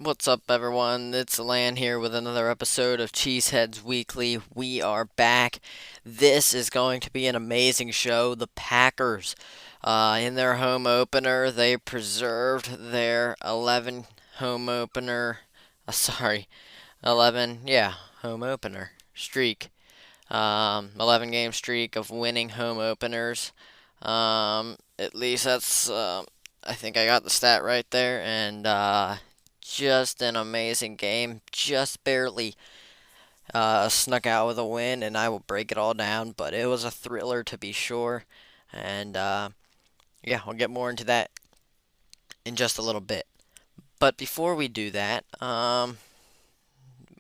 What's up, everyone? It's Lan here with another episode of Cheeseheadz Weekly. We are back. This is going to be an amazing show. The Packers, in their home opener, they preserved their 11 home opener. Sorry, 11, yeah, home opener streak. 11 game streak of winning home openers. At least that's, I think I got the stat right there, and just an amazing game. Just barely snuck out with a win, and I will break it all down. But it was a thriller to be sure. And yeah, I'll get more into that in just a little bit. But before we do that, I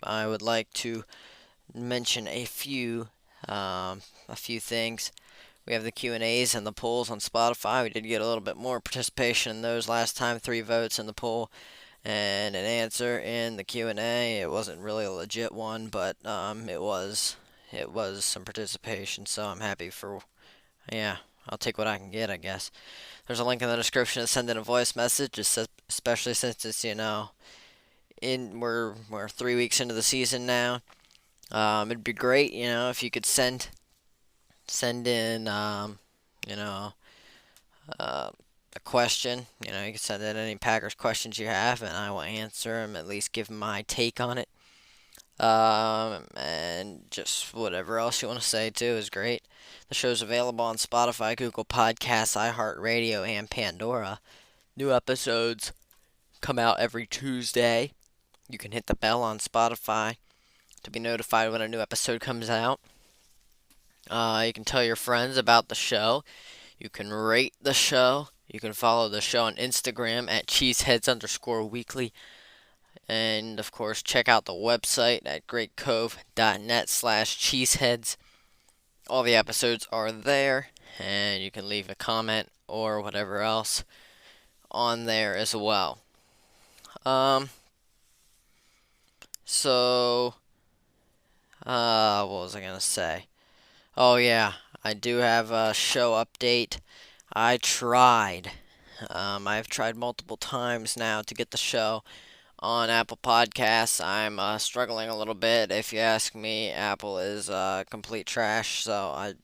would like to mention a few things. We have the Q&As and the polls on Spotify. We did get a little bit more participation in those last time. 3 votes in the poll and an answer in the Q&A. It wasn't really a legit one, but it was some participation, so I'm happy for, yeah, I'll take what I can get, I guess. There's a link in the description to send in a voice message, especially since it's, we're 3 weeks into the season now. It'd be great, if you could send in, you know, a question. You can send in any Packers questions you have, and I will answer them, at least give my take on it. And just whatever else you want to say, too, is great. The show's available on Spotify, Google Podcasts, iHeartRadio, and Pandora. New episodes come out every Tuesday. You can hit the bell on Spotify to be notified when a new episode comes out. You can tell your friends about the show. You can rate the show. You can follow the show on Instagram at cheeseheads_weekly. And, of course, check out the website at greatcove.net/cheeseheads. All the episodes are there, and you can leave a comment or whatever else on there as well. So, what was I going to say? Oh, yeah, I do have a show update. I've tried multiple times now to get the show on Apple Podcasts. I'm struggling a little bit. If you ask me, Apple is complete trash, so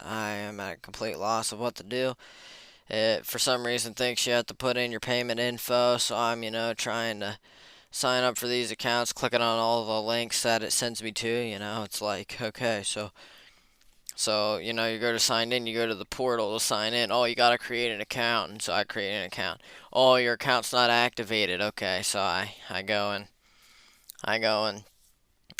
I am at a complete loss of what to do. It, for some reason, thinks you have to put in your payment info, so I'm, trying to sign up for these accounts, clicking on all the links that it sends me to. It's like, okay, so, you go to sign in, you go to the portal to sign in. Oh, you got to create an account. And so I create an account. Oh, your account's not activated. Okay, so I go and,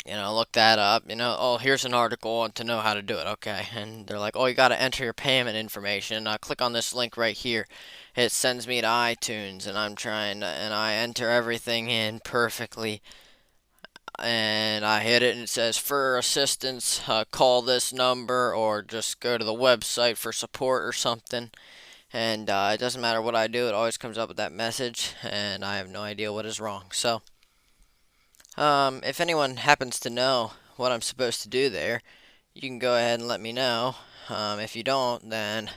look that up. Oh, here's an article to know how to do it. Okay. And they're like, oh, you got to enter your payment information. Click on this link right here. It sends me to iTunes, and and I enter everything in perfectly, and I hit it and it says for assistance, call this number or just go to the website for support or something. And it doesn't matter what I do, it always comes up with that message, and I have no idea what is wrong. So, if anyone happens to know what I'm supposed to do there, you can go ahead and let me know. If you don't, then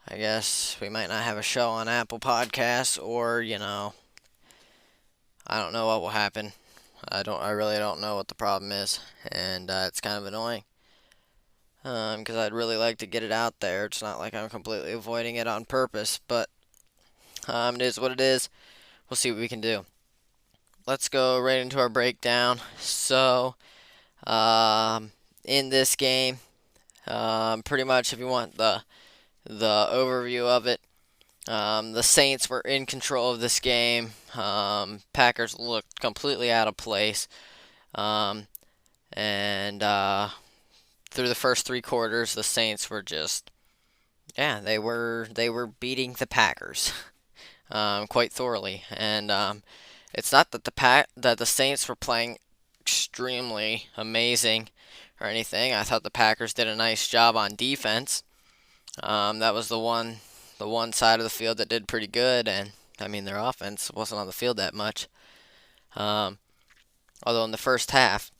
I guess we might not have a show on Apple Podcasts, or I don't know what will happen. I really don't know what the problem is, and it's kind of annoying. Because I'd really like to get it out there. It's not like I'm completely avoiding it on purpose, but it is what it is. We'll see what we can do. Let's go right into our breakdown. So, in this game, pretty much if you want the overview of it, the Saints were in control of this game. Packers looked completely out of place. And through the first 3 quarters, the Saints were just, yeah, they were beating the Packers quite thoroughly. And it's not that the Saints were playing extremely amazing or anything. I thought the Packers did a nice job on defense. That was the one side of the field that did pretty good, and I mean their offense wasn't on the field that much. Although in the first half,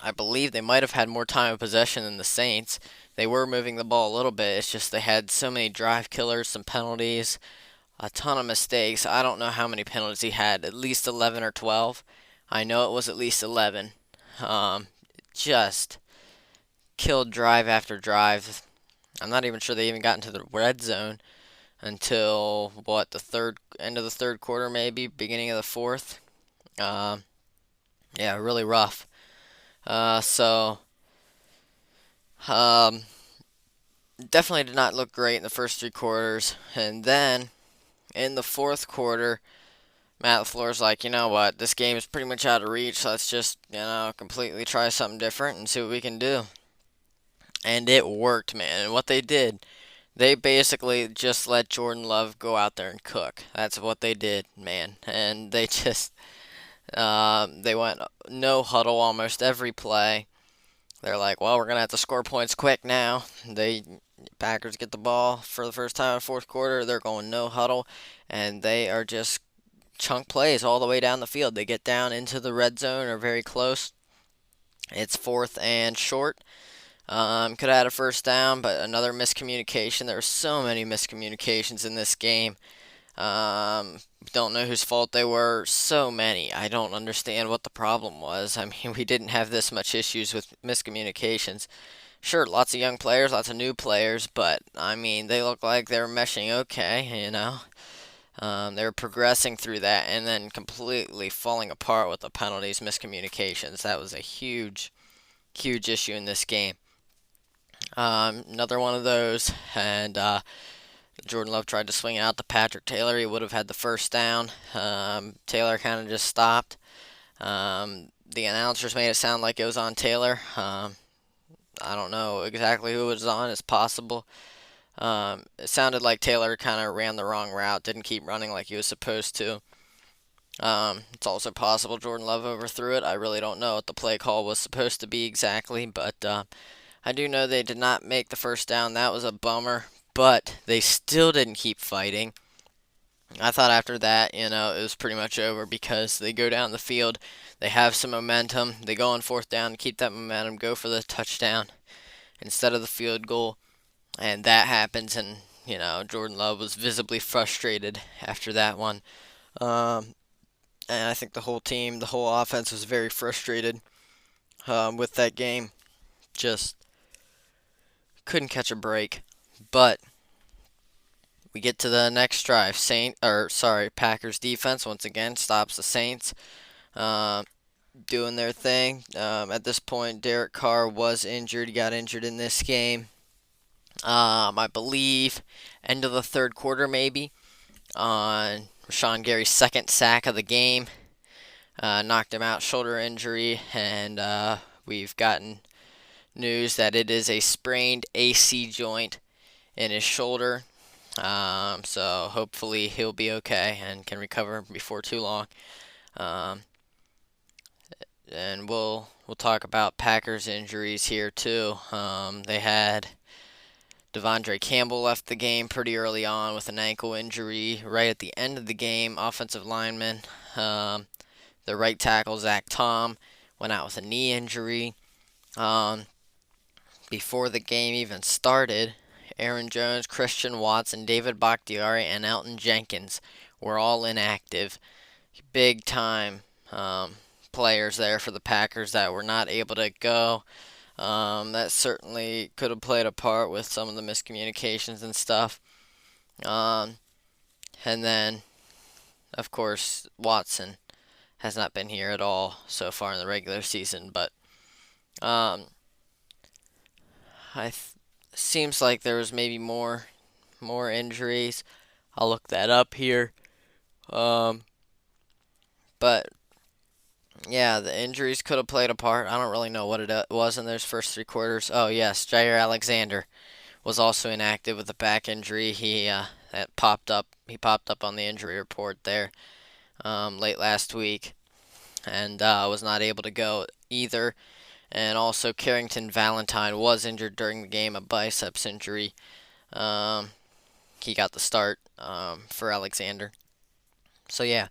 I believe they might have had more time of possession than the Saints. They were moving the ball a little bit. It's just they had so many drive killers, some penalties. a ton of mistakes. I don't know how many penalties he had, at least 11 or 12. I know it was at least 11. Um, just killed drive after drive. I'm not even sure they even got into the red zone until what, the third end of the third quarter, maybe beginning of the fourth. Um, yeah, really rough. So um, definitely did not look great in the first three quarters, and then in the fourth quarter, Matt LaFleur's like, you know what, this game is pretty much out of reach. So let's just, completely try something different and see what we can do. And it worked, man. And what they did, they basically just let Jordan Love go out there and cook. That's what they did, man. And they just, they went no huddle almost every play. They're like, well, we're gonna have to score points quick now. Packers get the ball for the first time in the fourth quarter. They're going no huddle, and they are just chunk plays all the way down the field. They get down into the red zone or very close. It's fourth and short. Could have had a first down, but another miscommunication. There were so many miscommunications in this game. Don't know whose fault they were. So many. I don't understand what the problem was. I mean, we didn't have this much issues with miscommunications. Sure, lots of young players, lots of new players, but I mean, they look like they were meshing okay. They were progressing through that and then completely falling apart with the penalties, miscommunications. That was a huge, huge issue in this game. Another one of those, and Jordan Love tried to swing it out to Patrick Taylor. He would have had the first down. Taylor kind of just stopped. The announcers made it sound like it was on Taylor. I don't know exactly who it was on. It's possible. It sounded like Taylor kind of ran the wrong route, didn't keep running like he was supposed to. It's also possible Jordan Love overthrew it. I really don't know what the play call was supposed to be exactly, but I do know they did not make the first down. That was a bummer, but they still didn't keep fighting. I thought after that, it was pretty much over because they go down the field, they have some momentum, they go on fourth down, keep that momentum, go for the touchdown instead of the field goal, and that happens, and Jordan Love was visibly frustrated after that one. Um, and I think the whole team, the whole offense was very frustrated with that game. Just couldn't catch a break. But we get to the next drive. Packers defense once again stops the Saints doing their thing. At this point, Derek Carr was injured. He got injured in this game. I believe end of the third quarter maybe on Rashawn Gary's second sack of the game. Knocked him out, shoulder injury, and we've gotten news that it is a sprained AC joint in his shoulder. So hopefully he'll be okay and can recover before too long. Um, and we'll talk about Packers injuries here too. They had Devondre Campbell left the game pretty early on with an ankle injury. Right at the end of the game, offensive lineman, the right tackle Zach Tom went out with a knee injury. Before the game even started, Aaron Jones, Christian Watson, David Bakhtiari, and Elton Jenkins were all inactive. Big time players there for the Packers that were not able to go. That certainly could have played a part with some of the miscommunications and stuff. And then, of course, Watson has not been here at all so far in the regular season, but seems like there was maybe more injuries. I'll look that up here. But yeah, the injuries could have played a part. I don't really know what it was in those first three quarters. Oh yes, Jair Alexander was also inactive with a back injury. That popped up. He popped up on the injury report there late last week, and was not able to go either. And also Carrington Valentine was injured during the game, a biceps injury. He got the start for Alexander. So yeah,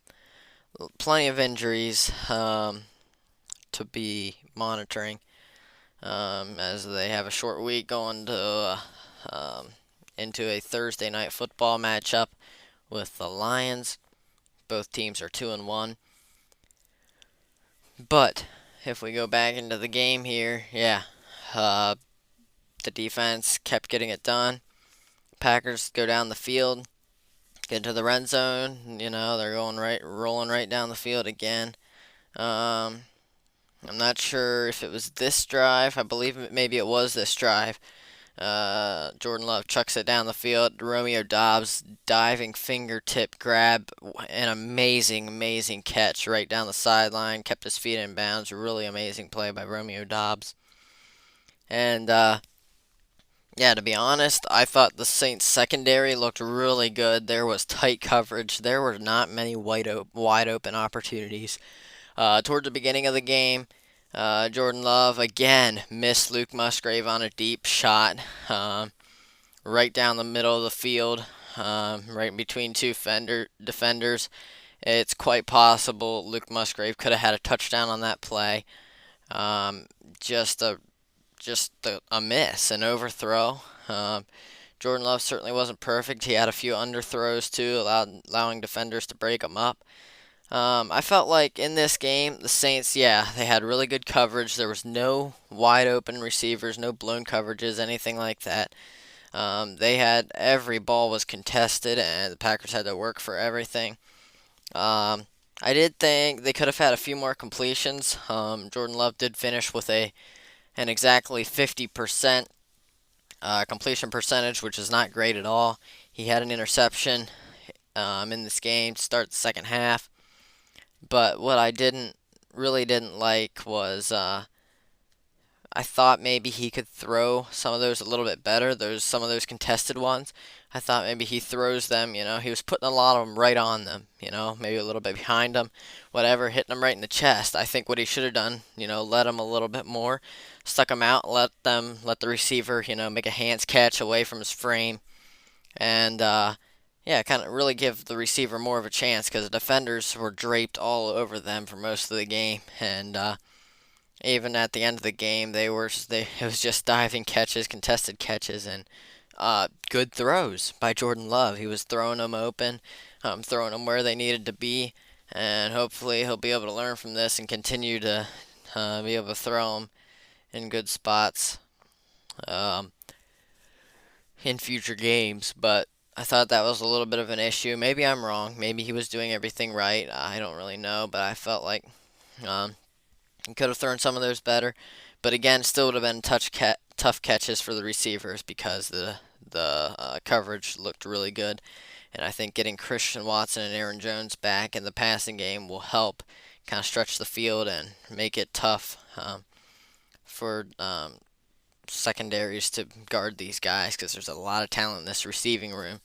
plenty of injuries to be monitoring as they have a short week going to into a Thursday night football matchup with the Lions. Both teams are 2-1. But if we go back into the game here, yeah, uh, the defense kept getting it done. Packers go down the field, get to the red zone. They're rolling right down the field again. Um, I'm not sure if it was this drive. I believe maybe it was this drive. Jordan Love chucks it down the field. Romeo Doubs diving fingertip grab, an amazing, amazing catch right down the sideline. Kept his feet in bounds. Really amazing play by Romeo Doubs. And yeah, to be honest, I thought the Saints secondary looked really good. There was tight coverage. There were not many wide open opportunities. Towards the beginning of the game, Jordan Love again missed Luke Musgrave on a deep shot, right down the middle of the field, right between two defenders. It's quite possible Luke Musgrave could have had a touchdown on that play. Um, just a a miss, an overthrow. Jordan Love certainly wasn't perfect. He had a few underthrows too, allowing defenders to break him up. I felt like in this game, the Saints, yeah, they had really good coverage. There was no wide open receivers, no blown coverages, anything like that. They had every ball was contested, and the Packers had to work for everything. I did think they could have had a few more completions. Jordan Love did finish with an exactly 50% completion percentage, which is not great at all. He had an interception in this game to start the second half. But what I really didn't like was I thought maybe he could throw some of those a little bit better. Some of those contested ones. I thought maybe he throws them. He was putting a lot of them right on them. Maybe a little bit behind them, whatever, hitting them right in the chest. I think what he should have done, let them a little bit more, stuck them out, let the receiver, make a hands catch away from his frame, and yeah, kind of really give the receiver more of a chance because the defenders were draped all over them for most of the game, and even at the end of the game, it was just diving catches, contested catches, and good throws by Jordan Love. He was throwing them open, throwing them where they needed to be, and hopefully he'll be able to learn from this and continue to be able to throw them in good spots um, in future games. But I thought that was a little bit of an issue. Maybe I'm wrong. Maybe he was doing everything right. I don't really know, but I felt like um, he could have thrown some of those better. But again, still would have been tough catches for the receivers because the coverage looked really good. And I think getting Christian Watson and Aaron Jones back in the passing game will help kind of stretch the field and make it tough for secondaries to guard these guys because there's a lot of talent in this receiving room.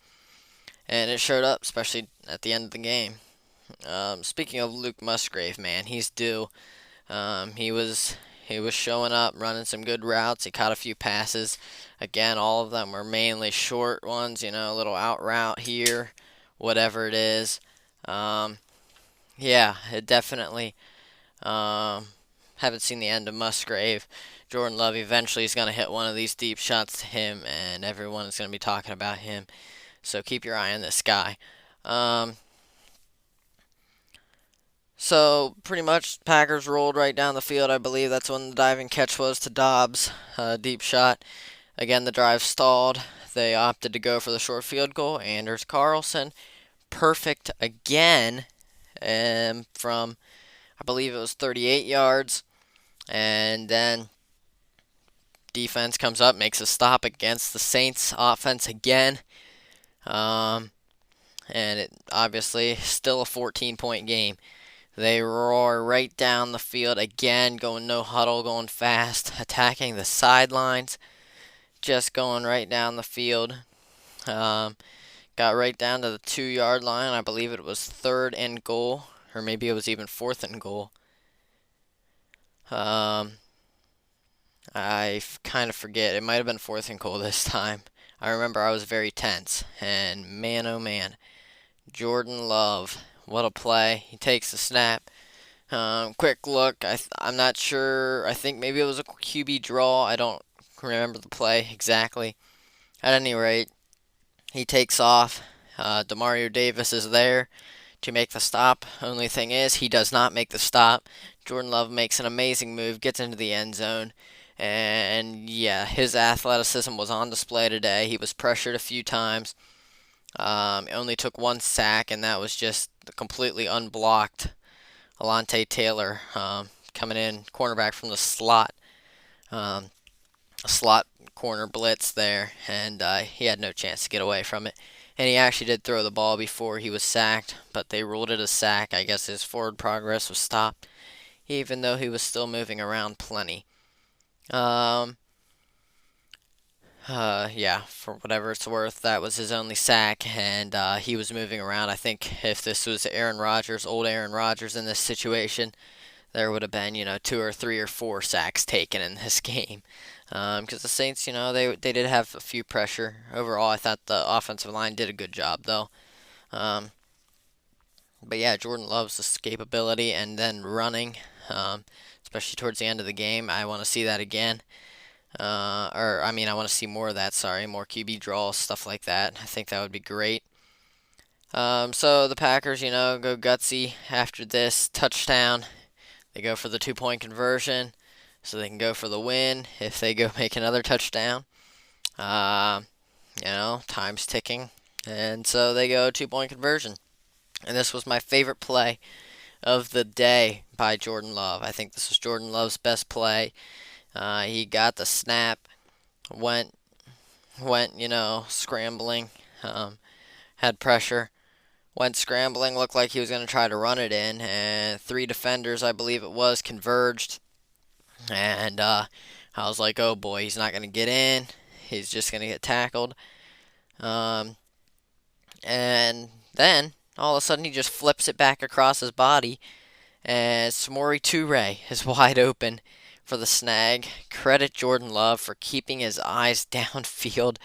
And it showed up, especially at the end of the game. Speaking of Luke Musgrave, man, he's due. He was showing up, running some good routes. He caught a few passes. Again, all of them were mainly short ones, a little out route here, whatever it is. Yeah, it definitely. Haven't seen the end of Musgrave. Jordan Love eventually is going to hit one of these deep shots to him, and everyone is going to be talking about him. So keep your eye on this guy. So pretty much Packers rolled right down the field. I believe that's when the diving catch was to Doubs. Deep shot. Again, the drive stalled. They opted to go for the short field goal. Anders Carlson, perfect again, from I believe it was 38 yards. And then defense comes up, makes a stop against the Saints offense again. And it obviously still a 14-point game. They roar right down the field again, going no huddle, going fast, attacking the sidelines, just going right down the field. Got right down to the 2-yard line. I believe it was 3rd and goal, or maybe it was even 4th and goal. I kind of forget. It might have been 4th and goal this time. I remember I was very tense, and man, oh man, Jordan Love, what a play. He takes the snap. Quick look. I'm not sure. I think maybe it was a QB draw. I don't remember the play exactly. At any rate, he takes off. Demario Davis is there to make the stop. Only thing is, he does not make the stop. Jordan Love makes an amazing move, gets into the end zone, and yeah, his athleticism was on display today. He was pressured a few times. Only took one sack, and that was just completely unblocked. Alante Taylor coming in, cornerback from the slot. Um, a slot corner blitz there, and he had no chance to get away from it. And he actually did throw the ball before he was sacked, but they ruled it a sack. I guess his forward progress was stopped, even though he was still moving around plenty. Um, yeah, for whatever it's worth, that was his only sack, and he was moving around. I think if this was Aaron Rodgers, old Aaron Rodgers in this situation, there would have been, 2 or 3 or 4 sacks taken in this game. Because the Saints, they did have a few pressure. Overall, I thought the offensive line did a good job, though. Um, but yeah, Jordan Love's escapability and then running, especially towards the end of the game. I want to see that again. I want to see more of that. Sorry, more QB draws, stuff like that. I think that would be great. So the Packers, go gutsy after this touchdown. They go for the 2-point conversion, so they can go for the win if they go make another touchdown. Time's ticking, and so they go 2-point conversion. And this was my favorite play of the day by Jordan Love. I think this was Jordan Love's best play. He got the snap, went, scrambling, had pressure, went scrambling, looked like he was going to try to run it in, and 3 defenders, I believe it was, converged. And I was like, oh boy, he's not going to get in. He's just going to get tackled. And then, all of a sudden, he just flips it back across his body, and Samori Toure is wide open for the snag. Credit Jordan Love for keeping his eyes downfield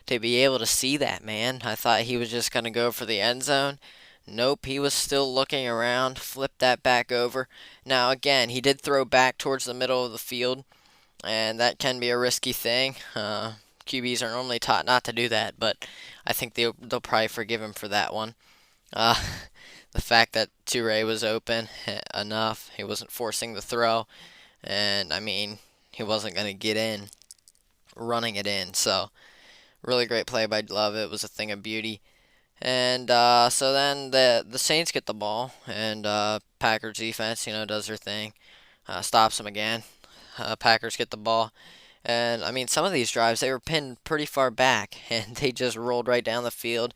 to be able to see that, man. I thought he was just going to go for the end zone. Nope, he was still looking around, flipped that back over. Now, again, he did throw back towards the middle of the field, and that can be a risky thing. QBs are normally taught not to do that, but I think they'll probably forgive him for that one. Uh, the fact that Toure was open enough, he wasn't forcing the throw, and he wasn't going to get in, running it in. So, really great play by Love. It was a thing of beauty. And so then the Saints get the ball, and Packers defense, does their thing, stops them again. Packers get the ball, and some of these drives they were pinned pretty far back, and they just rolled right down the field.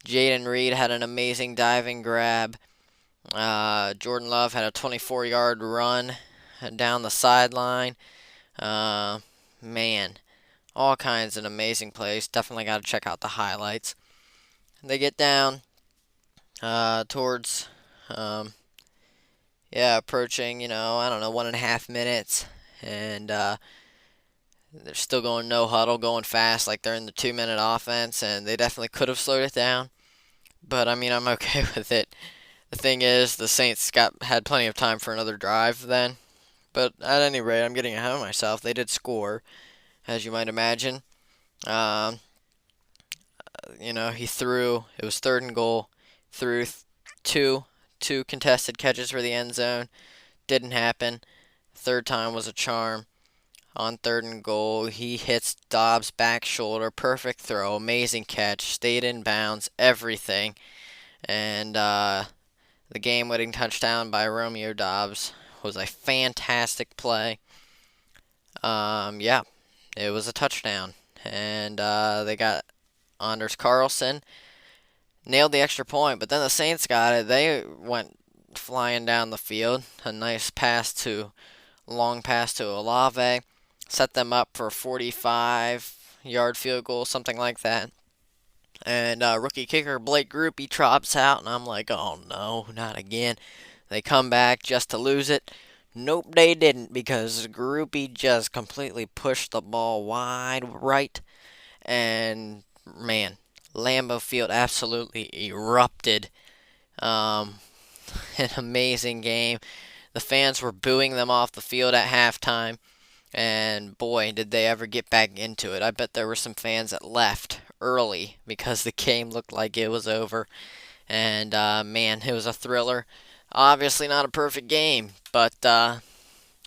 Jaden Reed had an amazing diving grab. Jordan Love had a 24-yard run down the sideline. Man, all kinds of amazing plays. Definitely got to check out the highlights. They get down towards, approaching, 1.5 minutes, and they're still going no huddle, going fast, like they're in the 2-minute offense, and they definitely could have slowed it down, but I'm okay with it. The thing is, the Saints had plenty of time for another drive then, but at any rate, I'm getting ahead of myself. They did score, as you might imagine. He threw, it was 3rd and goal, threw two contested catches for the end zone. Didn't happen. 3rd time was a charm. On 3rd and goal, he hits Dobbs' back shoulder. Perfect throw, amazing catch, stayed in bounds, everything. And the game-winning touchdown by Romeo Dobbs was a fantastic play. It was a touchdown. And they got Anders Carlson, nailed the extra point, but then the Saints got it. They went flying down the field. A nice long pass to Olave, set them up for a 45-yard field goal, something like that. And rookie kicker Blake Grupe drops out, and I'm like, oh no, not again. They come back just to lose it. Nope, they didn't, because Grupe just completely pushed the ball wide right, and man, Lambeau Field absolutely erupted. An amazing game. The fans were booing them off the field at halftime, and boy, did they ever get back into it. I bet there were some fans that left early because the game looked like it was over. And man, it was a thriller. Obviously, not a perfect game, but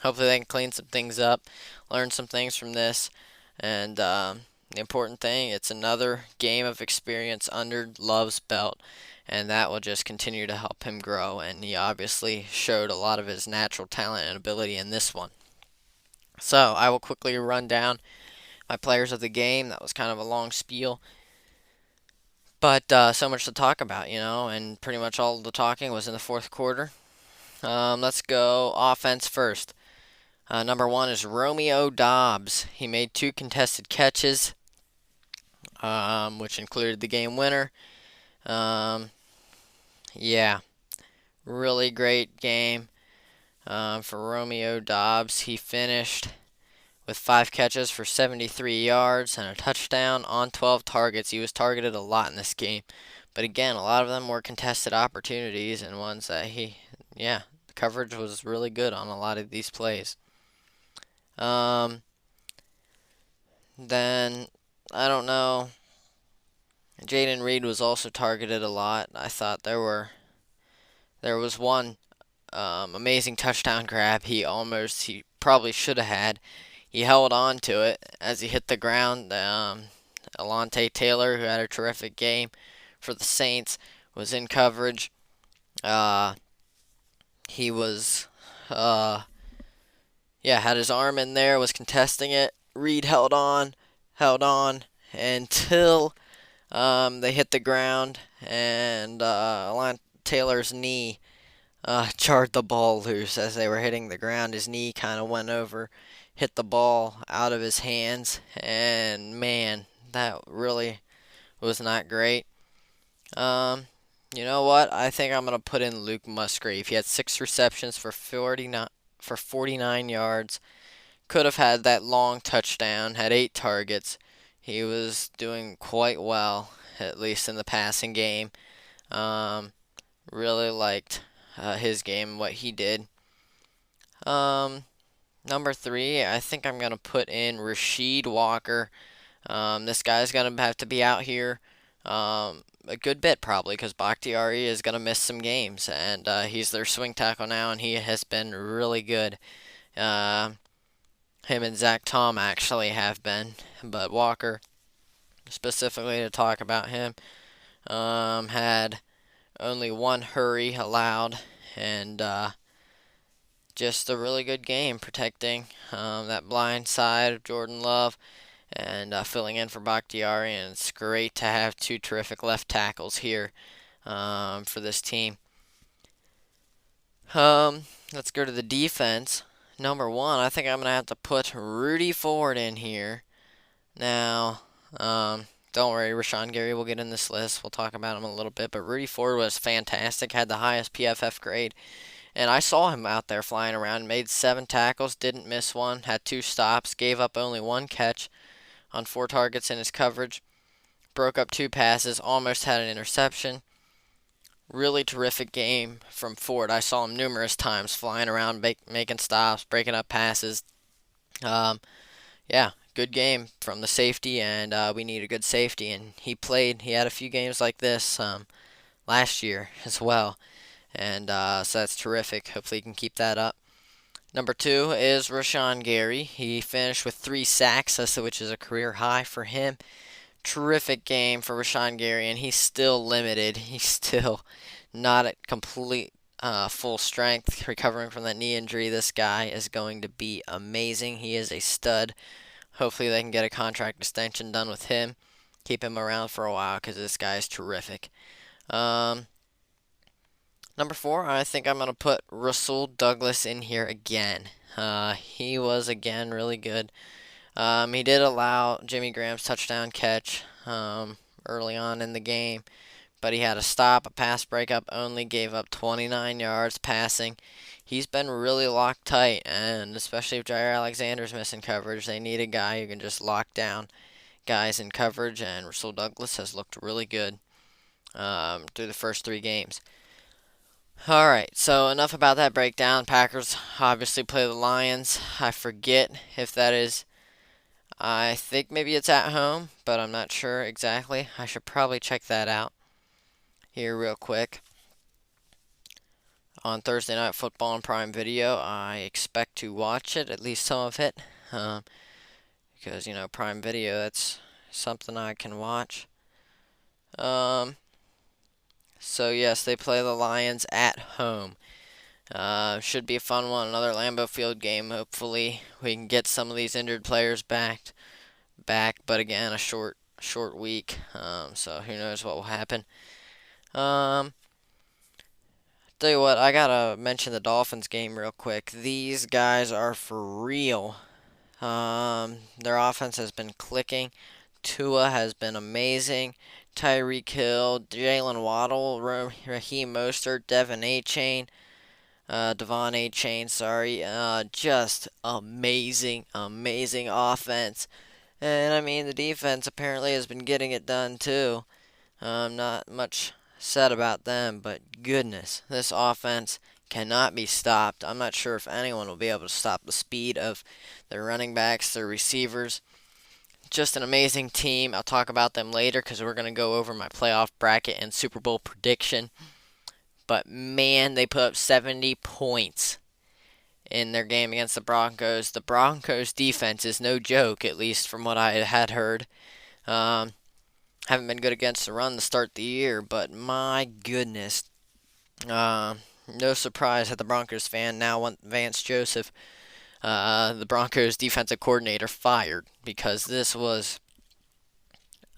hopefully they can clean some things up, learn some things from this, and the important thing, it's another game of experience under Love's belt, and that will just continue to help him grow. And he obviously showed a lot of his natural talent and ability in this one. So I will quickly run down my players of the game. That was kind of a long spiel, but so much to talk about, and pretty much all the talking was in the fourth quarter. Let's go offense first. Number one is Romeo Dobbs. He made 2 contested catches, which included the game winner. Um, yeah, really great game for Romeo Dobbs. He finished with 5 catches for 73 yards and a touchdown on 12 targets. He was targeted a lot in this game. But again, a lot of them were contested opportunities and ones that the coverage was really good on a lot of these plays. Then, I don't know. Jaden Reed was also targeted a lot. I thought there was one amazing touchdown grab he probably should have had. He held on to it as he hit the ground. Alontae Taylor, who had a terrific game for the Saints, was in coverage. He was, had his arm in there, was contesting it. Reed held on until they hit the ground, and Alontae Taylor's knee jarred the ball loose as they were hitting the ground. His knee kind of went over, hit the ball out of his hands, and man, that really was not great. You know what? I think I'm gonna put in Luke Musgrave. He had 6 receptions for 49 yards. Could have had that long touchdown. Had 8 targets. He was doing quite well, at least in the passing game. Really liked his game, what he did. Number 3, I think I'm going to put in Rasheed Walker. This guy's going to have to be out here a good bit probably because Bakhtiari is going to miss some games. And he's their swing tackle now, and he has been really good. Him and Zach Tom actually have been. But Walker, specifically to talk about him, had only 1 hurry allowed, and just a really good game protecting that blind side of Jordan Love and filling in for Bakhtiari. And it's great to have 2 terrific left tackles here for this team. Let's go to the defense. Number 1, I think I'm going to have to put Rudy Ford in here. Now, don't worry, Rashawn Gary will get in this list. We'll talk about him a little bit. But Rudy Ford was fantastic, had the highest PFF grade. And I saw him out there flying around, made 7 tackles, didn't miss one, had 2 stops, gave up only 1 catch on 4 targets in his coverage, broke up 2 passes, almost had an interception. Really terrific game from Ford. I saw him numerous times flying around, making stops, breaking up passes. Good game from the safety, and we need a good safety. And he had a few games like this last year as well. And so that's terrific. Hopefully he can keep that up. Number 2 is Rashawn Gary. He finished with 3 sacks, which is a career high for him. Terrific game for Rashawn Gary, and he's still limited. He's still not at complete full strength, recovering from that knee injury. This guy is going to be amazing. He is a stud. Hopefully they can get a contract extension done with him. Keep him around for a while because this guy is terrific. Number 4, I think I'm going to put Rasul Douglas in here again. He was, again, really good. He did allow Jimmy Graham's touchdown catch early on in the game, but he had a stop, a pass breakup, only gave up 29 yards passing. He's been really locked tight, and especially if Jair Alexander's missing coverage, they need a guy who can just lock down guys in coverage, and Rasul Douglas has looked really good through the first 3 games. Alright, so enough about that breakdown. Packers obviously play the Lions. I forget if that is I think maybe it's at home, but I'm not sure exactly. I should probably check that out here real quick. On Thursday Night Football on Prime Video, I expect to watch it, at least some of it, um, because Prime Video, that's something I can watch. Um, so yes, they play the Lions at home. Should be a fun one. Another Lambeau Field game. Hopefully, we can get some of these injured players back. But again, a short week. So who knows what will happen. Tell you what, I gotta mention the Dolphins game real quick. These guys are for real. Their offense has been clicking. Tua has been amazing. Tyreek Hill, Jalen Waddle, Raheem Mostert, Devon A. Chain, sorry. Just amazing, amazing offense. And I mean, the defense apparently has been getting it done too. Not much said about them, but goodness, this offense cannot be stopped. I'm not sure if anyone will be able to stop the speed of their running backs, their receivers. Just an amazing team. I'll talk about them later because we're going to go over my playoff bracket and Super Bowl prediction. But man, they put up 70 points in their game against the Broncos. The Broncos defense is no joke, at least from what I had heard. Haven't been good against the run to start the year, but my goodness. No surprise that the Broncos fan now want Vance Joseph, the Broncos defensive coordinator, fired because this was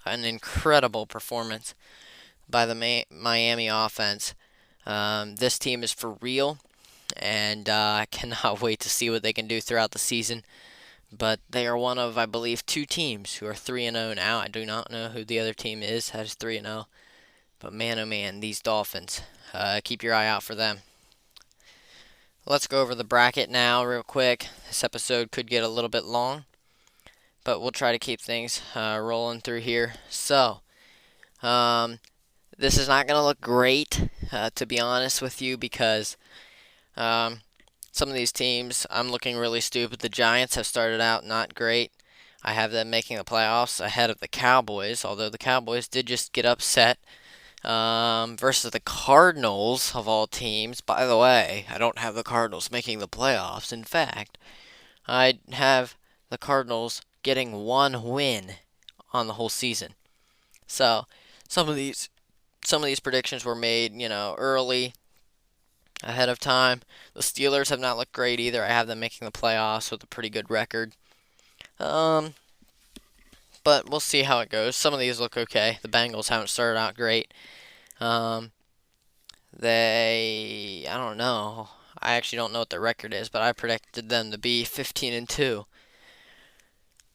an incredible performance by the Miami offense. This team is for real, and I cannot wait to see what they can do throughout the season. But they are one of, I believe, two teams who are 3-0 now. I do not know who the other team is that is 3-0. But man, oh man, these Dolphins. Keep your eye out for them. Let's go over the bracket now real quick. This episode could get a little bit long, but we'll try to keep things rolling through here. So, this is not going to look great, to be honest with you, because some of these teams, I'm looking really stupid. The Giants have started out not great. I have them making the playoffs ahead of the Cowboys, although the Cowboys did just get upset versus the Cardinals, of all teams. By the way, I don't have the Cardinals making the playoffs. In fact, I have the Cardinals getting one win on the whole season. So, some of these predictions were made, early, ahead of time. The Steelers have not looked great either. I have them making the playoffs with a pretty good record. But we'll see how it goes. Some of these look okay. The Bengals haven't started out great. I don't know. I actually don't know what their record is, but I predicted them to be 15-2.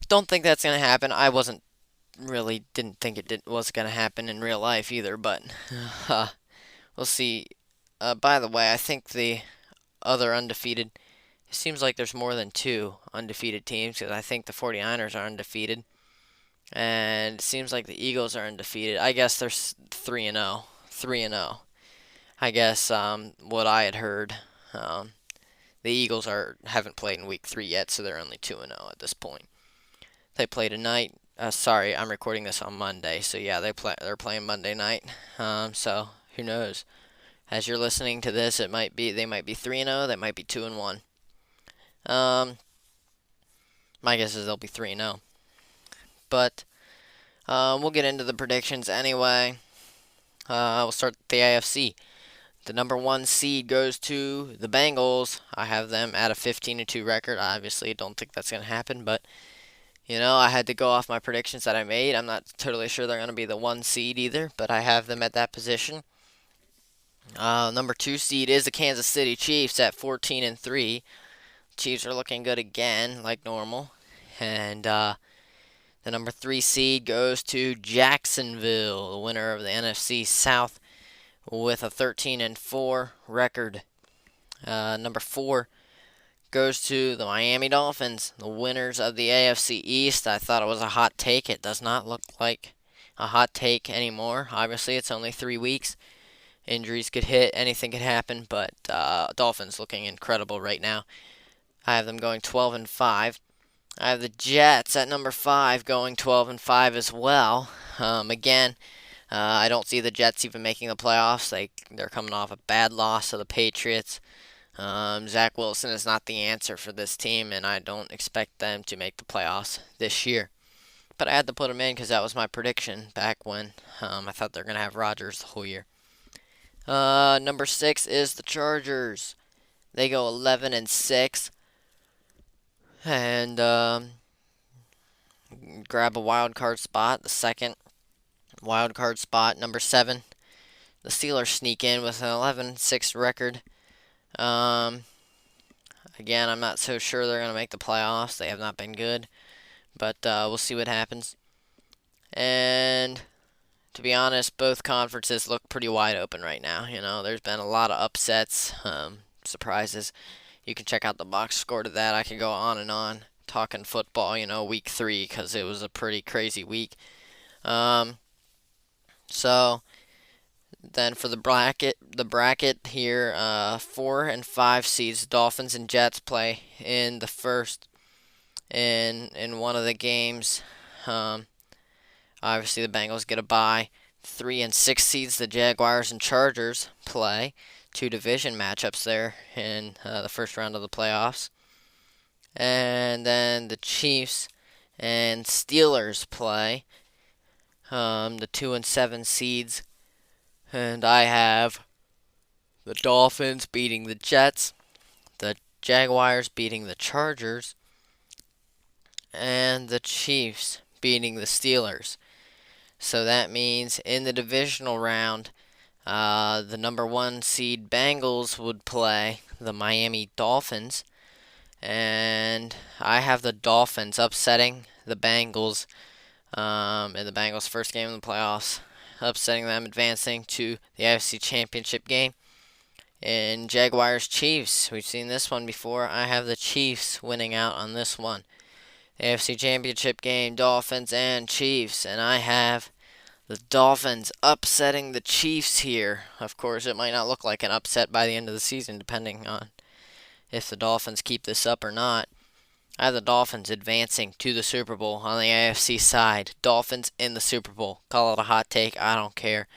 Don't think that's gonna happen. I didn't think it was gonna happen in real life either, but we'll see. By the way, I think the other undefeated, it seems like there's more than two undefeated teams because I think the 49ers are undefeated. And it seems like the Eagles are undefeated. I guess they're 3-0. 3-0. I guess what I had heard. The Eagles haven't played in week 3 yet, so they're only 2-0 at this point. They play tonight. Sorry, I'm recording this on Monday, so yeah, they're playing Monday night. So who knows? As you're listening to this, they might be 3-0. They might be 2-1. My guess is they'll be 3-0. But we'll get into the predictions anyway. We'll start with the AFC. The number 1 seed goes to the Bengals. I have them at a 15-2 record. I obviously don't think that's going to happen, but I had to go off my predictions that I made. I'm not totally sure they're going to be the 1 seed either, but I have them at that position. Number 2 seed is the Kansas City Chiefs at 14-3. Chiefs are looking good again, like normal. And the number 3 seed goes to Jacksonville, the winner of the NFC South, with a 13-4 record. Number 4 goes to the Miami Dolphins, the winners of the AFC East. I thought it was a hot take. It does not look like a hot take anymore. Obviously, it's only 3 weeks. Injuries could hit, anything could happen, but Dolphins looking incredible right now. I have them going 12-5. I have the Jets at number 5 going 12-5 as well. Again, I don't see the Jets even making the playoffs. They're coming off a bad loss to the Patriots. Zach Wilson is not the answer for this team, and I don't expect them to make the playoffs this year. But I had to put them in because that was my prediction back when I thought they were going to have Rodgers the whole year. Number 6 is the Chargers. They go 11-6, and grab a wild card spot, the second wild card spot. Number 7, the Steelers sneak in with an 11-6 record. Again, I'm not so sure they're going to make the playoffs. They have not been good, but we'll see what happens. And to be honest, both conferences look pretty wide open right now. There's been a lot of upsets, surprises. You can check out the box score to that. I could go on and on talking football, week 3, because it was a pretty crazy week. So then for the bracket here, 4 and 5 seeds, Dolphins and Jets play in the first in one of the games. Obviously the Bengals get a bye. 3 and 6 seeds, the Jaguars and Chargers play. 2 division matchups there in the first round of the playoffs. And then the Chiefs and Steelers play. The 2 and 7 seeds. And I have the Dolphins beating the Jets, the Jaguars beating the Chargers, and the Chiefs beating the Steelers. So that means in the divisional round, the number 1 seed Bengals would play the Miami Dolphins. And I have the Dolphins upsetting the Bengals in the Bengals' first game in the playoffs, upsetting them, advancing to the AFC Championship game. And Jaguars-Chiefs, we've seen this one before. I have the Chiefs winning out on this one. AFC Championship game, Dolphins and Chiefs, and I have the Dolphins upsetting the Chiefs here. Of course, it might not look like an upset by the end of the season, depending on if the Dolphins keep this up or not. I have the Dolphins advancing to the Super Bowl on the AFC side. Dolphins in the Super Bowl. Call it a hot take. I don't care.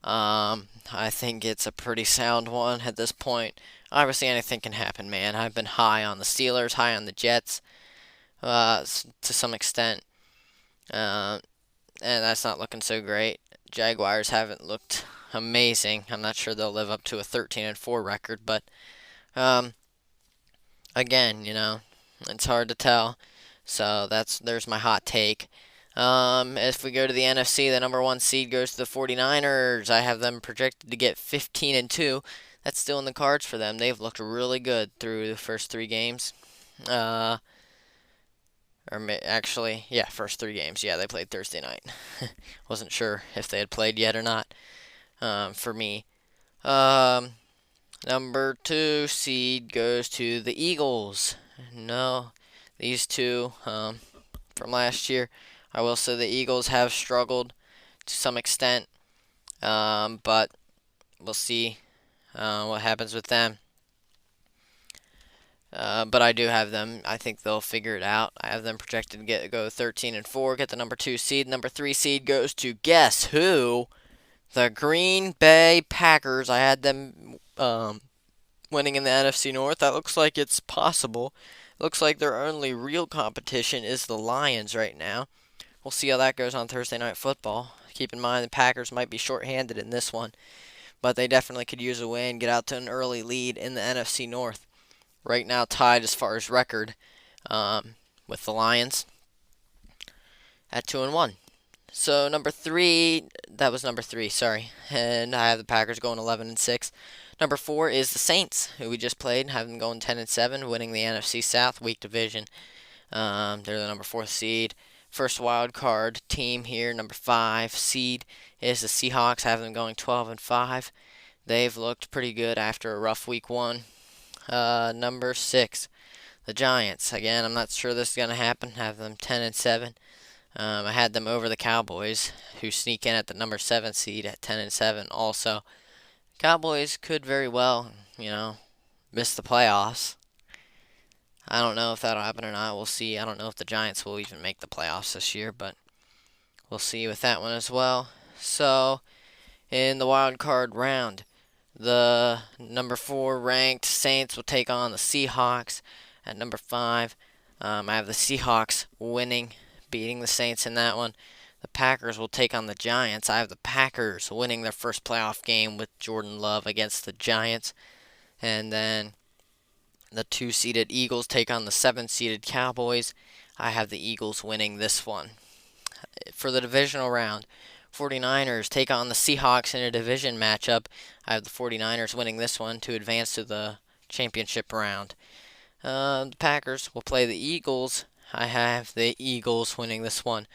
I think it's a pretty sound one at this point. Obviously, anything can happen, man. I've been high on the Steelers, high on the Jets, to some extent. And that's not looking so great. Jaguars haven't looked amazing. I'm not sure they'll live up to a 13-4 record, but again, it's hard to tell. So there's my hot take. If we go to the NFC, the number 1 seed goes to the 49ers. I have them projected to get 15-2. That's still in the cards for them. They've looked really good through the first 3 games. Actually, first 3 games. Yeah, they played Thursday night. Wasn't sure if they had played yet or not. For me, number 2 seed goes to the Eagles. No, these two from last year. I will say the Eagles have struggled to some extent, but we'll see what happens with them. But I do have them. I think they'll figure it out. I have them projected to go 13-4, get the number 2 seed. Number 3 seed goes to guess who? The Green Bay Packers. I had them winning in the NFC North. That looks like it's possible. Looks like their only real competition is the Lions right now. We'll see how that goes on Thursday Night Football. Keep in mind the Packers might be shorthanded in this one, but they definitely could use a win, get out to an early lead in the NFC North. Right now tied as far as record with the Lions at 2-1. So number 3, that was number 3, sorry. And I have the Packers going 11-6. Number 4 is the Saints, who we just played, have them going 10-7, winning the NFC South weak division. They're the number 4 seed. First wild card team here, number 5 seed is the Seahawks, have them going 12-5. They've looked pretty good after a rough week 1. Number 6, the Giants. Again, I'm not sure this is going to happen. Have them 10-7. I had them over the Cowboys, who sneak in at the number 7 seed at 10-7 also. Cowboys could very well, miss the playoffs. I don't know if that'll happen or not. We'll see. I don't know if the Giants will even make the playoffs this year, but we'll see with that one as well. So, in the wild card round, the number 4 ranked Saints will take on the Seahawks. At number 5, I have the Seahawks winning, beating the Saints in that one. The Packers will take on the Giants. I have the Packers winning their first playoff game with Jordan Love against the Giants. And then the 2-seeded Eagles take on the 7-seeded Cowboys. I have the Eagles winning this one. For the divisional round, 49ers take on the Seahawks in a division matchup. I have the 49ers winning this one to advance to the championship round. The Packers will play the Eagles. I have the Eagles winning this one,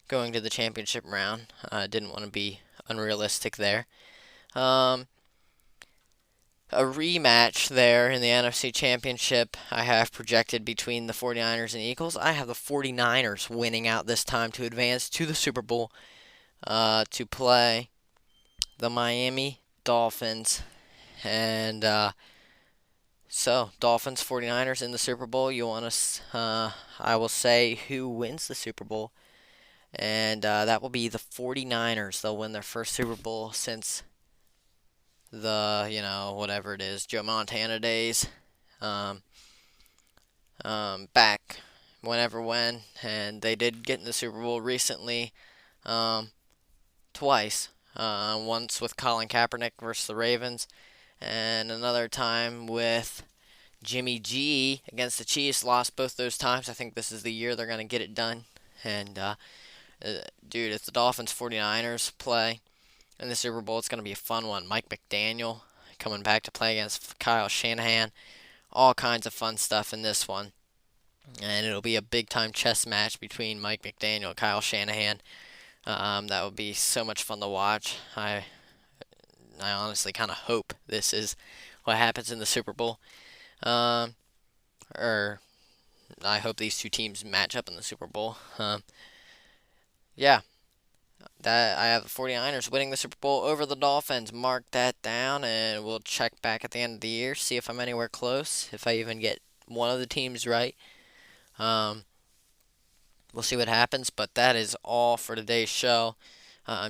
going to the championship round. I didn't want to be unrealistic there. A rematch there in the NFC Championship I have projected between the 49ers and Eagles. I have the 49ers winning out this time to advance to the Super Bowl to play the Miami Dolphins. And so, Dolphins, 49ers in the Super Bowl. You want to, I will say who wins the Super Bowl. And that will be the 49ers. They'll win their first Super Bowl since whatever it is, Joe Montana days, back when, and they did get in the Super Bowl recently, twice, once with Colin Kaepernick versus the Ravens, and another time with Jimmy G against the Chiefs. Lost both those times. I think this is the year they're going to get it done, and dude, if the Dolphins 49ers play in the Super Bowl, it's going to be a fun one. Mike McDaniel coming back to play against Kyle Shanahan. All kinds of fun stuff in this one. And it'll be a big-time chess match between Mike McDaniel and Kyle Shanahan. That would be so much fun to watch. I honestly kind of hope this is what happens in the Super Bowl. Or I hope these two teams match up in the Super Bowl. Yeah. That I have the 49ers winning the Super Bowl over the Dolphins. Mark that down, and we'll check back at the end of the year, see if I'm anywhere close, if I even get one of the teams right. We'll see what happens, but that is all for today's show.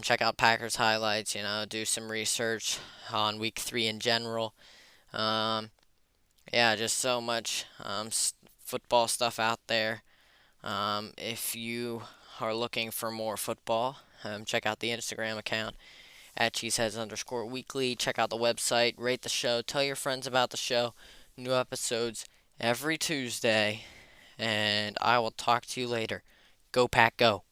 Check out Packers highlights, do some research on Week 3 in general. Yeah, just so much football stuff out there. If you are looking for more football, check out the Instagram account at Cheeseheadz_weekly. Check out the website, rate the show, tell your friends about the show. New episodes every Tuesday, and I will talk to you later. Go Pack Go!